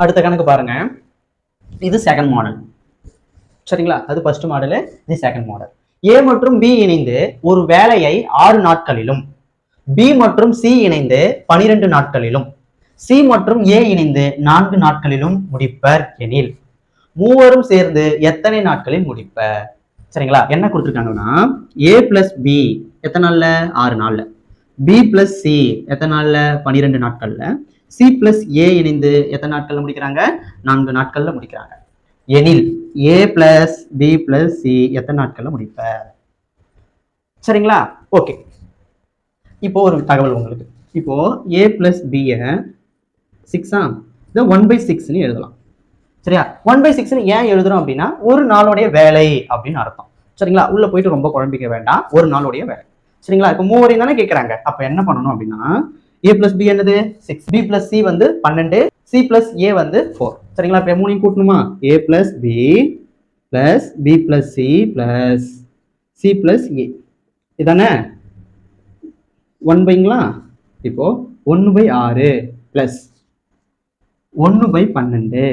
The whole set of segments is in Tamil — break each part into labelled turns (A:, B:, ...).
A: அடுத்த கணக்கு பாருங்க. இது செகண்ட் மாடல். சரிங்களா? அது ஃபர்ஸ்ட் மாடல், இது செகண்ட் மாடல். ஏ மற்றும் பி இணைந்து ஒரு வேலையை 6 நாட்களிலும், பி மற்றும் சி இணைந்து 12 நாட்களிலும், சி மற்றும் ஏ இணைந்து 4 நாட்களிலும் முடிப்பர் எனில் மூவரும் சேர்ந்து எத்தனை நாட்களில் முடிப்பர்? சரிங்களா? என்ன கொடுத்துருக்காங்கன்னா, ஏ பிளஸ் பி எத்தனை நாள்ல? 6 நாள்ல. பி பிளஸ் சி எத்தனை நாள்ல? 12 நாட்கள்ல. சி பிளஸ் ஏ இணைந்து எத்தனை நாட்கள்ல முடிக்கிறாங்க? 4 நாட்கள்ல முடிக்கிறாங்க. எனில் ஏ பிளஸ் பி பிளஸ் சி எத்தனை நாட்கள்ல முடிப்ப? சரிங்களா? ஓகே. இப்போ ஒரு தகவல் உங்களுக்கு. இப்போ ஏ பிளஸ் பி 6 இதை 1/6 எழுதலாம். சரியா? 1/6 ஏன் எழுதுறோம் அப்படின்னா, ஒரு நாளுடைய வேலை அப்படின்னு அர்த்தம். சரிங்களா? உள்ள போயிட்டு ரொம்ப குழம்பிக்க வேண்டாம். ஒரு நாளுடைய வேலை. சரிங்களா? இப்போ மூவரையும் தானே கேட்கறாங்க. அப்ப என்ன பண்ணணும் அப்படின்னா, ஏ பிளஸ் பி என்னது 6, பி பிளஸ் சி வந்து 12, சி பிளஸ் ஏ வந்து 4. சரிங்களா? இப்போ மூணையும் கூட்டணுமா? A plus B plus B plus c plus c plus a இதானே 1/ங்களா? இப்போ 1/6 பிளஸ் 1/12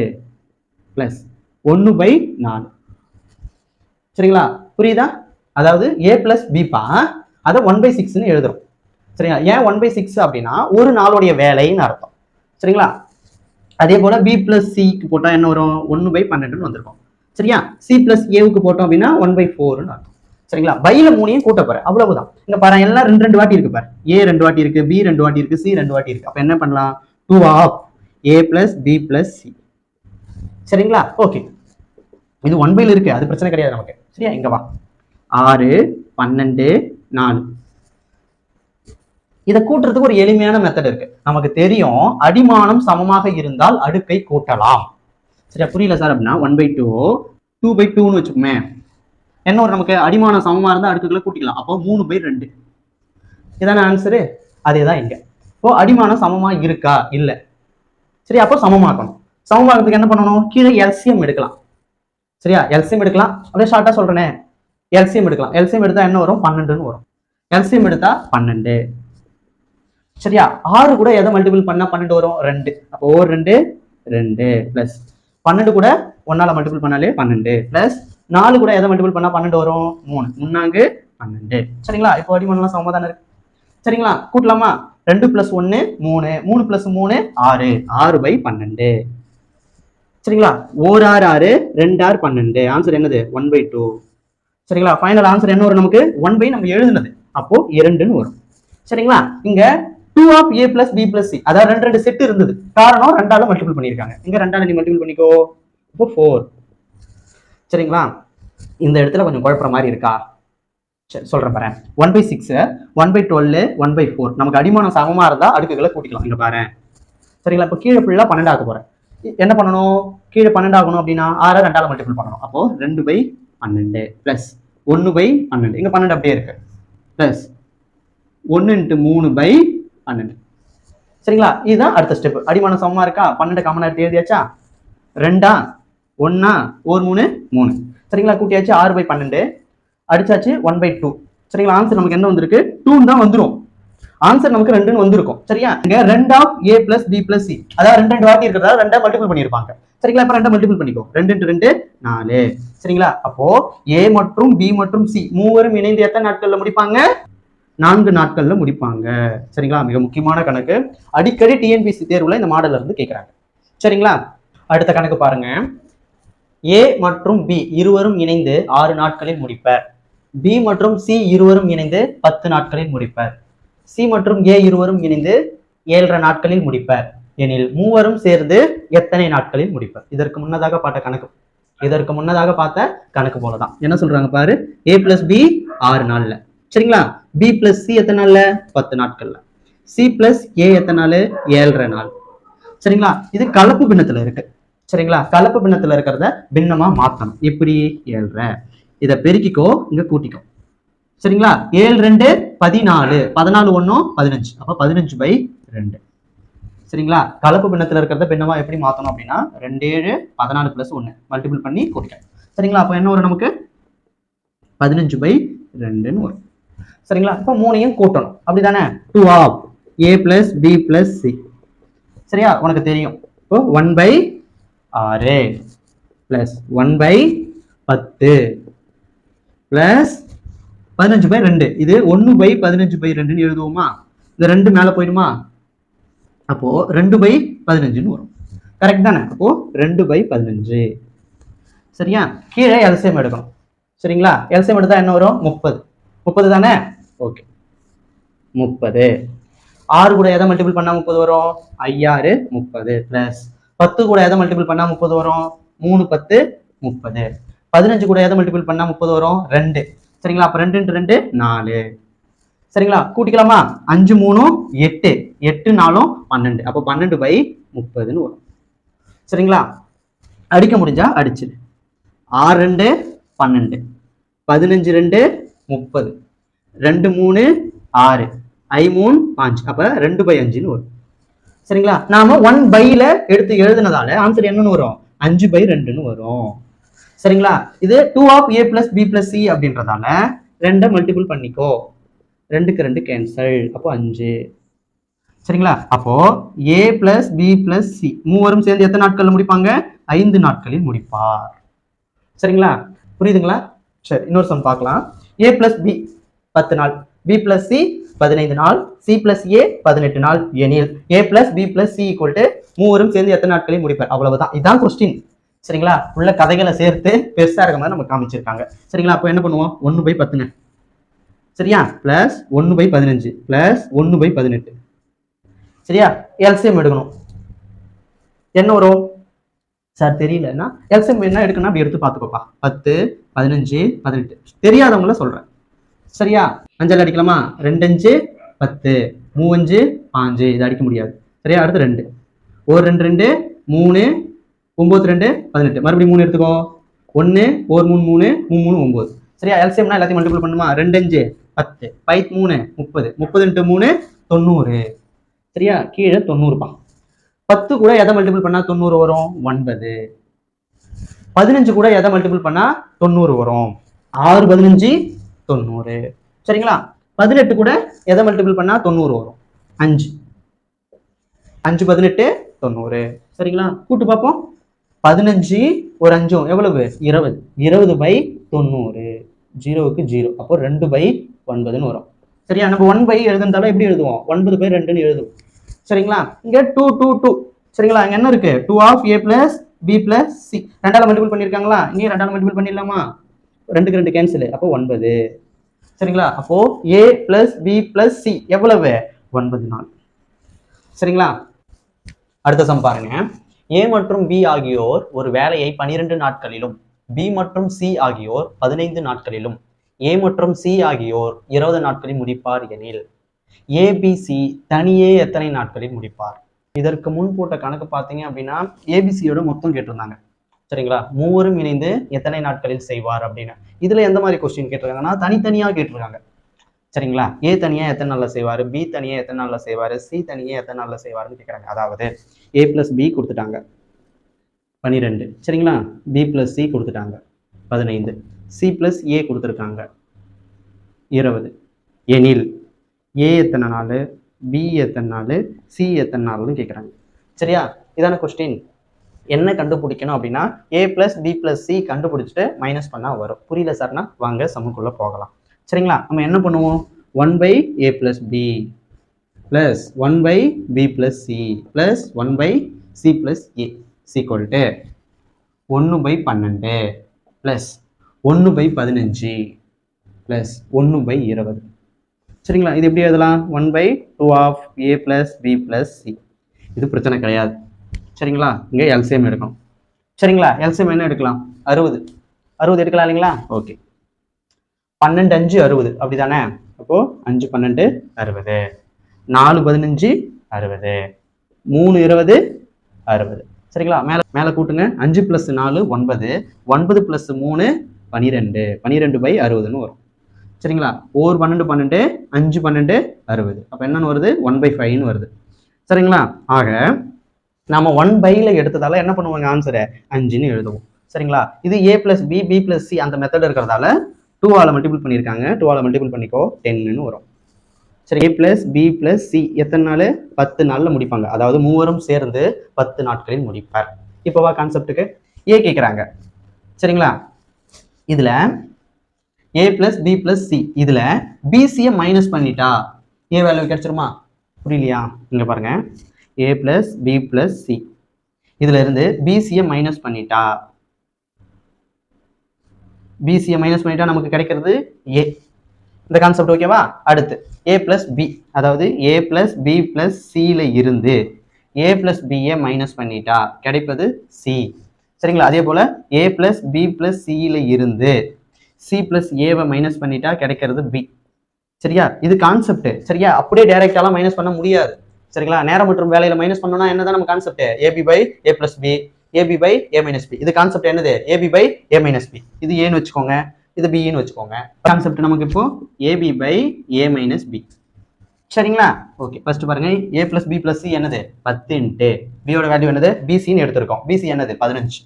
A: பிளஸ் 1/4. சரிங்களா? புரியுதா? அதாவது ஏ பிளஸ் பிப்பா அதை 1/6 எழுதுறோம். சரிங்களா? ஏன் 1/6 அப்படின்னா ஒரு நாளுடைய வேலைன்னு அர்த்தம். சரிங்களா? அதே போல பி பிளஸ் சிக்கு போட்டா என்ன வரும்? 1/12 வந்திருக்கும். சரியா? சி பிளஸ் ஏவுக்கு போட்டோம் அப்படின்னா 1/4 அர்த்தம். சரிங்களா? பையில மூணையும் கூட்ட போற அவ்வளவுதான். இங்க பாரு, எல்லாம் 2 வாட்டி இருக்கு பாரு. ஏ 2 வாட்டி இருக்கு, பி 2 வாட்டி இருக்கு, சி 2 வாட்டி இருக்கு. அப்ப என்ன பண்ணலாம்? 2 of A plus B plus C. சரிங்களா? ஓகே. இது 1/ல இருக்கு, அது பிரச்சனை கிடையாது நமக்கு. சரியா? இங்க வா. 6, 12, 4. இதை கூட்டுறதுக்கு ஒரு எளிமையான மெத்தட் இருக்கு. நமக்கு தெரியும், அடிமானம் சமமாக இருந்தால் அடுக்கை கூட்டலாம். சரியா? புரியல சார் அப்படின்னா 1/2 2/2ன்னு வச்சுக்கோமே. என்ன ஒரு நமக்கு அடிமானம் சமமா இருந்தா அடுக்குகளை கூட்டிக்கலாம். அப்போ 3/2 இதான ஆன்சரு. அதேதான் இங்க. இப்போ அடிமானம் சமமா இருக்கா? இல்ல. சரி, அப்போ சமமாக்கணும். சமமாக்கிறதுக்கு என்ன பண்ணணும்? கீழே எல்சிஎம் எடுக்கலாம். சரியா? எல்சிஎம் எடுக்கலாம். அப்படியே ஷார்ட்டா சொல்றேனே, எல்சிஎம் எடுக்கலாம். எல்சிஎம் எடுத்தா என்ன வரும்? 12ன்னு வரும். எல்சிஎம் எடுத்தா 12. சரியா? 6 கூட எதை மல்டிபிள் பண்ணா 12 வரும்? 2. அப்போ 2 2 பிளஸ் 12 கூட 1ஆல மல்டிபிள் பண்ணாலே 12 பிளஸ் 4 கூட எதை மல்டிபிள் பண்ணா 12 வரும்? 3. 3 12. சரிங்களா? இப்போ அடிமானம்லாம் சமமா தானே இருக்கு. சரிங்களா? கூட்டலாமா? 2 + 1 3, 3 + 3 6, 6/12. சரிங்களா? 1 6 6, 2 6 12. ஆன்சர் என்னது? 1/2. சரிங்களா? ஃபைனல் ஆன்சர் என்ன வரும் நமக்கு? 1/, நம்ம எழுதுனது அப்போ 2ன்னு வரும். சரிங்களா? இங்க 2 of A plus B plus C, அதாவது 2 செட் இருந்தது. காரணம் 2ஆல மல்டிபிள் பண்ணிருக்காங்க. இங்க 2ஆல நீ மல்டிபிள் பண்ணிக்கோ. இப்போ 4. சரிங்களா? இந்த இடத்துல கொஞ்சம் குழப்பற மாதிரி இருக்கா? சரி, சொல்றேன் பாரு. 1/6, 1/12, 1/4. நமக்கு அடிமானம் சமமா இருந்தா அடுக்குகளை கூட்டிக்கலாம். இங்க பாரு. சரிங்களா? இப்போ கீழே ஃபுல்லா 12 ஆக்க போறேன். என்ன பண்ணணும்? கீழே 12 ஆகணும் அப்படின்னா 6 2ஆல மல்டிபிள் பண்ணணும். அப்போ 2/12 பிளஸ் 1/12. இங்க 12 அப்படியே இருக்கு. பிளஸ் 1 × 3/12. சரிங்களா? இதுதான் அடுத்த ஸ்டெப். அடிமானம் சமமா இருக்கா? 12 காமனா எடுத்து எழுதியாச்சா? 2 1 1 3 3. சரிங்களா? கூட்டியாச்சு. 6/12 அடிச்சாச்சு. 1/2. சரிங்களா? ஆன்சர் நமக்கு என்ன வந்திருக்கு? 2 தான் வந்துரும். ஆன்சர் நமக்கு 2ன்னு வந்திருக்கும். சரியா? இங்க 2 of A plus B plus C, அதாவது 2 வாட்டி இருக்கிறதா 2 மல்டிபிள் பண்ணிருப்பாங்க. சரிங்களா? இப்ப 2 மல்டிபிள் பண்ணிக்கோ. 2 × 2 4. சரிங்களா? அப்போ ஏ மற்றும் பி மற்றும் சி மூவரும் இணைந்து எத்தனை நாட்கள்ல முடிப்பாங்க? 4 நாட்கள்ல முடிப்பாங்க. சரிங்களா? மிக முக்கியமான கணக்கு. அடிக்கடி டிஎன்பிஎஸ்சி தேர்வுல இந்த மாடல்ல இருந்து கேட்கறாங்க. சரிங்களா? அடுத்த கணக்கு பாருங்க. ஏ மற்றும் பி இருவரும் இணைந்து 6 நாட்களில் முடிப்பர். பி மற்றும் சி இருவரும் இணைந்து 10 நாட்களில் முடிப்பர். சி மற்றும் ஏ இருவரும் இணைந்து 7.5 நாட்களில் முடிப்பர் எனில் மூவரும் சேர்ந்து எத்தனை நாட்களில் முடிப்பர்? இதற்கு முன்னதாக பார்த்த கணக்கு போலதான். என்ன சொல்றாங்க பாரு. ஏ பிளஸ் பி 6 நாள்ல. சரிங்களா? பி பிளஸ் சி எத்தனை நாள்ல? 10 நாட்கள்ல. சி பிளஸ் ஏ எத்தனை நாள்? 7.5 நாள். சரிங்களா? இது கலப்பு பின்னத்துல இருக்கு. சரிங்களா? கலப்பு பின்னத்துல இருக்கிறத பின்னமா மாத்தணும். எப்படி? 7.5. இதை பெருக்கிக்கோ, இங்க கூட்டிக்கோ. சரிங்களா? 7 2 14, 14 1 15. அப்ப 15/2. சரிங்களா? கலப்பு பின்னத்துல இருக்கிறத பின்னமா எப்படி மாத்தணும் அப்படின்னா 2 7 14 + 1 மல்டிபிள் பண்ணி கூட்டிக்கணும். சரிங்களா? அப்ப என்ன வரும் நமக்கு? 15/2ன்னு வரும். சரிங்களா? இப்ப மூணையும் கூட்டணும். அப்படிதானே? 2 of A plus B plus C. சரியா? உனக்கு தெரியும். இப்போ 1/, 6 பிளஸ் 1/10 பிளஸ் 15/2. இது 1/15/2 எழுதுவோமா? இந்த 2 மேல போயிடுமா? அப்போ 2/15 வரும். கரெக்ட் தானே? அப்போ 2/15. சரியா? கீழே எல்சிஎம் எடுக்கணும். சரிங்களா? எல்சிஎம் எடுத்தா என்ன வரும்? 30 தானே? ஓகே, 30. 6 கூட எதை மல்டிபிள் பண்ணா 30 வரும்? 5 30 பிளஸ் 10 கூட எதை மல்டிபிள் பண்ணா 30 வரும்? 3 10 30. 15 கூட எதை மல்டிபிள் பண்ணா 30 வரும்? 2. சரிங்களா? அப்ப 2 × 2 4. சரிங்களா? கூட்டிக்கலாமா? 5 3 8, 8 4 12. அப்போ 12/30 வரும். சரிங்களா? அடிக்க முடிஞ்சா அடிச்சிரு. 6 2 12, 15 2 30, 2 3 6, 5 3 5. அப்ப 2/5 வரும். சரிங்களா? நாம 1/ல எடுத்து எழுதுனதால ஆன்சர் என்னன்னு வரும்? 5/2 வரும். சரிங்களா? இது 2 of a plus b plus c அப்படின்றதால 2 மல்டிபிள் பண்ணிக்கோ. 2க்கு 2 கேன்சல். அப்போ 5. சரிங்களா? அப்போ a plus b plus c மூவரும் சேர்ந்து எத்தனை நாட்கள்ல முடிப்பாங்க? 5 நாட்களில் முடிப்பார். சரிங்களா? புரியுதுங்களா? சரி, இன்னொரு சம் பார்க்கலாம். a plus b 10 நாள், b plus c 15 நாள், c plus a 18 நாள் எனில் a plus b plus c equal to மூவரும் சேர்ந்து எத்தனை நாட்களில் முடிப்பார்? அவ்வளவுதான். இதான் கொஸ்டின். சரிங்களா? உள்ள கதைகளை சேர்த்து பெருசா இருக்க மாதிரி நம்ம காமிச்சிருக்காங்க. சரிங்களா? அப்போ என்ன பண்ணுவோம்? 1/10. சரியா? Plus 1/15 plus 1/18. சரியா? எல்சிஎம் எடுக்கணும். என்ன வரும் சார்? தெரியலன்னா எல்சிஎம் என்ன எடுக்கணும் அப்படி எடுத்து பார்த்துக்கோப்பா. 10 15 18. தெரியாதவங்கள சொல்றேன். சரியா? 5 அடிக்கலாமா? 2 5 10, 3 5 இது அடிக்க முடியாது. சரியா? அடுத்து 2 1 2 2 3 9 2 18. மறுபடியும் 3 எடுத்துக்கோ. 1 1 3 3 3 9. சரியா? எல்சிஎம்னா எல்லாத்தையும் மல்டிபிள் பண்ணுமா? 2 5 10, 5 3 30, 30 × 3 90. சரியா? கீழே 90பா. 10 கூட எதை மல்டிபிள் பண்ணா 90 வரும்? 9. 15 கூட எதை மல்டிபிள் பண்ணா 90 வரும்? 6 15 90. சரிங்களா? 18 கூட எதை மல்டிபிள் பண்ணா 90 வரும்? 5. 5 18 90. சரிங்களா? கூட்டு பார்ப்போம். 15 ஒரு 5 எவ்வளவு? 20. 20/90. 0க்கு 0. அப்போ 2/9 வரும். சரியா? நம்ம 1/, எழுதுனாலும் எப்படி எழுதுவோம்? 9/2 எழுதுவோம். சரிங்களா? இங்க 2 2 2. சரிங்களா? இங்க என்ன இருக்கு? 2 of a plus b plus c. 2ஆல மல்டிபிள் பண்ணிருக்காங்களா? இங்க 2ஆல மல்டிபிள் பண்ணிடலாமா? 2க்கு 2 கேன்சல். அப்போ 9. சரிங்களா? அப்போ a plus b plus c எவ்வளவு? 9 நாள். சரிங்களா? அடுத்த சம் பாருங்க. a மற்றும் b ஆகியோர் ஒரு வேலையை 12 நாட்களிலும் b மற்றும் c ஆகியோர் 15 நாட்களிலும் a மற்றும் c ஆகியோர் 20 நாட்களில் முடிப்பார் எனில் abc தனியே எத்தனை நாட்களில் முடிப்பார்? இதற்கு முன் போட்ட கணக்கு பார்த்தீங்க அப்படின்னா ஏபிசியோட மொத்தம் கேட்டிருந்தாங்க. சரிங்களா? மூவரும் இணைந்து எத்தனை நாட்களில் செய்வார் அப்படின்னு. இதுல எந்த மாதிரி கொஸ்டின் கேட்டிருக்காங்கன்னா தனித்தனியா கேட்டிருக்காங்க. சரிங்களா? ஏ தனியா எத்தனை நாள்ல செய்வாரு, பி தனியா எத்தனை நாள்ல செய்வாரு, சி தனியா எத்தனை நாள்ல செய்வாருன்னு கேட்கறாங்க. அதாவது a plus b கொடுத்துட்டாங்க 12. சரிங்களா? b plus c கொடுத்துட்டாங்க 15, c plus a கொடுத்துருக்காங்க 20 எனில் a எத்தனை நாள், b எத்தனை நாள், c எத்தனை நாள்னு கேட்குறாங்க. சரியா? இதான கொஸ்டின். என்ன கண்டுபிடிக்கணும் அப்படின்னா a plus b plus c கண்டுபிடிச்சிட்டு மைனஸ் பண்ணா வரும். புரியல சார்னா வாங்க சமக்குள்ள போகலாம். சரிங்களா? நம்ம என்ன பண்ணுவோம்? 1/a plus b plus 1/b plus c plus 1/c plus a equal to 1/12 plus 1/15 plus 1/20. சரிங்களா? இது எப்படி எழுதலாம்? 1/2 of a plus b plus c. இது பிரச்சனை கிடையாது. சரிங்களா? இங்க எல்சிஎம் எடுக்கணும். சரிங்களா? எல்சிஎம் என்ன எடுக்கலாம்? 60 எடுக்கலாம் இல்லைங்களா? ஓகே. 12 5 60 அப்படிதானே? அப்போ 5 12 60, 4 15 60, 3 20 60. சரிங்களா? மேல கூட்டுங்க. 5 + 4 9, 9 + 3 12, 12/60ன்னு வரும். சரிங்களா? 4 12 12, 5 12 60. அப்ப என்னன்னு வருது? 1/5ன்னு வருது. சரிங்களா? ஆக நாம 1/ல எடுத்ததால என்ன பண்ணுவாங்க? ஆன்சரை 5ன்னு எழுதுவோம். சரிங்களா? இது a plus b, b plus c அந்த மெத்தட் இருக்கிறதால 2ஆல மல்டிபிள் பண்ணியிருக்காங்க. 2ஆல மல்டிபிள் பண்ணிக்கோ 10ன்னு வரும். சரி, a plus b plus c எத்தனை நாள்? 10 நாள்ல முடிப்பாங்க. அதாவது மூவரும் சேர்ந்து 10 நாட்களில் முடிப்பார். இப்போவா கான்செப்டுக்கு ஏ கேட்குறாங்க. சரிங்களா? இதுல ஏ பிளஸ் பி பிளஸ் சி, இதுல பிசியை மைனஸ் பண்ணிட்டா ஏ வேல்யூ கிடைச்சிருமா? புரியலையா? இங்க பாருங்க, A plus B plus C, இதுல இருந்து பிசியை மைனஸ் பண்ணிட்டா, பிசியை மைனஸ் பண்ணிட்டா நமக்கு கிடைக்கிறது ஏ. இந்த கான்செப்ட் ஓகேவா? அடுத்து ஏ பிளஸ் பி, அதாவது ஏ பிளஸ் பி பிளஸ் சியில இருந்து ஏ பிளஸ் பிஏ மைனஸ் பண்ணிட்டா கிடைப்பது சி. சரிங்களா? அதே போல ஏ பிளஸ் பி பிளஸ் சியில இருந்து சி பிளஸ் ஏவை மைனஸ் பண்ணிட்டா கிடைக்கிறது பி. சரியா? இது கான்செப்ட். சரியா? அப்படியே டைரக்டாலாம் மைனஸ் பண்ண முடியாது. சரிங்களா? நேரம் மற்றும் வேலையில மைனஸ் பண்ணோம்னா என்னதான் நம்ம concept? AB by A plus B, AB by A minus B. இது கான்செப்ட் என்னது? AB by A minus B. இது ஏன்னு வச்சுக்கோங்க, இது பின்னு வச்சுக்கோங்க. கான்செப்ட் நமக்கு இப்போ AB by A minus B. சரிங்களா? ஓகே, ஃபர்ஸ்ட் பாருங்க, A plus B plus C என்னது? 10 இன்ட்டு பியோட வேல்யூ என்னது? பிசின்னு எடுத்திருக்கோம். பிசி என்னது? 15.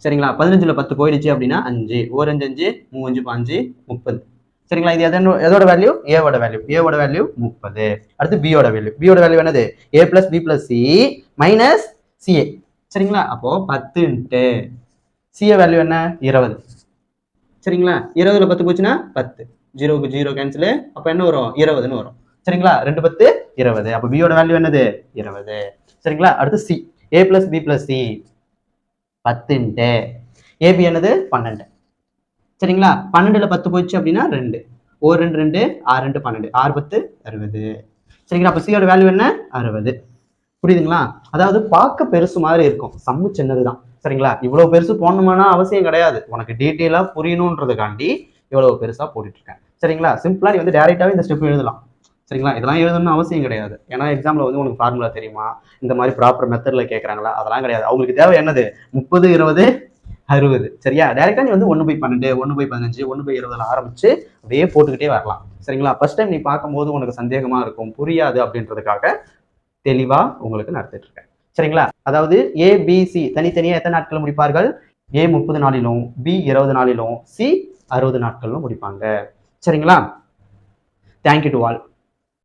A: சரிங்களா? 15ல 10 போயிடுச்சு அப்படின்னா 5, 1 5 5, 3 5 30. சரிங்களா? இது எதோட வேல்யூ? ஏவோட வேல்யூ. ஏவோட வேல்யூ 30. அடுத்து பியோட வேல்யூ. பியோட வேல்யூ என்னது? A plus B plus c minus ca. சரிங்களா? அப்போ 10 இன்ட்டு சிஏ வேல்யூ என்ன? 20. சரிங்களா? 20ல 10 போச்சுன்னா 10, 0க்கு 0 கேன்சல், அப்போ என்ன வரும்? 20ன்னு வரும். சரிங்களா? 2 10 20. அப்போ பியோட வேல்யூ என்னது? 20. சரிங்களா? அடுத்து c, a plus B plus c 10 into ab என்னது? 12. சரிங்களா? 12ல 10 போயிடுச்சு அப்படின்னா 2, 1 2 2, 6 2 12, 6 10 60. சரிங்களா? அப்போ சியோட வேல்யூ என்ன? 60. புரியுதுங்களா? அதாவது பார்க்க பெருசு மாதிரி இருக்கும், சம்மு சின்னதுதான். சரிங்களா? இவ்வளவு பெருசு போடணுமானா அவசியம் கிடையாது, உனக்கு டீட்டெயிலா புரியணுன்றதுக்காண்டி இவ்வளவு பெருசா போட்டுட்டு இருக்கேன். சரிங்களா? சிம்பிளா நீ வந்து டைரக்டாவே இந்த ஸ்டெப் எழுதலாம். சரிங்களா? இதெல்லாம் எழுதணும்னு அவசியம் கிடையாது. ஏன்னா எக்ஸாம்ல வந்து உனக்கு ஃபார்முலா தெரியுமா, இந்த மாதிரி ப்ராப்பர் மெத்தட்ல கேட்கறாங்களா, அதெல்லாம் கிடையாது. அவங்களுக்கு தேவை என்னது? 30 20 60. சரியா? டைரக்டா நீ வந்து 1/12, 1/15, 1/20 ஆரம்பிச்சு அப்படியே போட்டுக்கிட்டே வரலாம். சரிங்களா? ஃபர்ஸ்ட் டைம் நீ பார்க்கும்போது உனக்கு சந்தேகமா இருக்கும், புரியாது அப்படின்றதுக்காக தெளிவா உங்களுக்கு நடத்திட்டு இருக்கேன். சரிங்களா? அதாவது ஏ பி சி தனித்தனியா எத்தனை நாட்கள் முடிப்பார்கள்? ஏ 30 நாளிலும், பி 20 நாளிலும், சி 60 நாட்களும் முடிப்பாங்க. சரிங்களா? Thank you to all.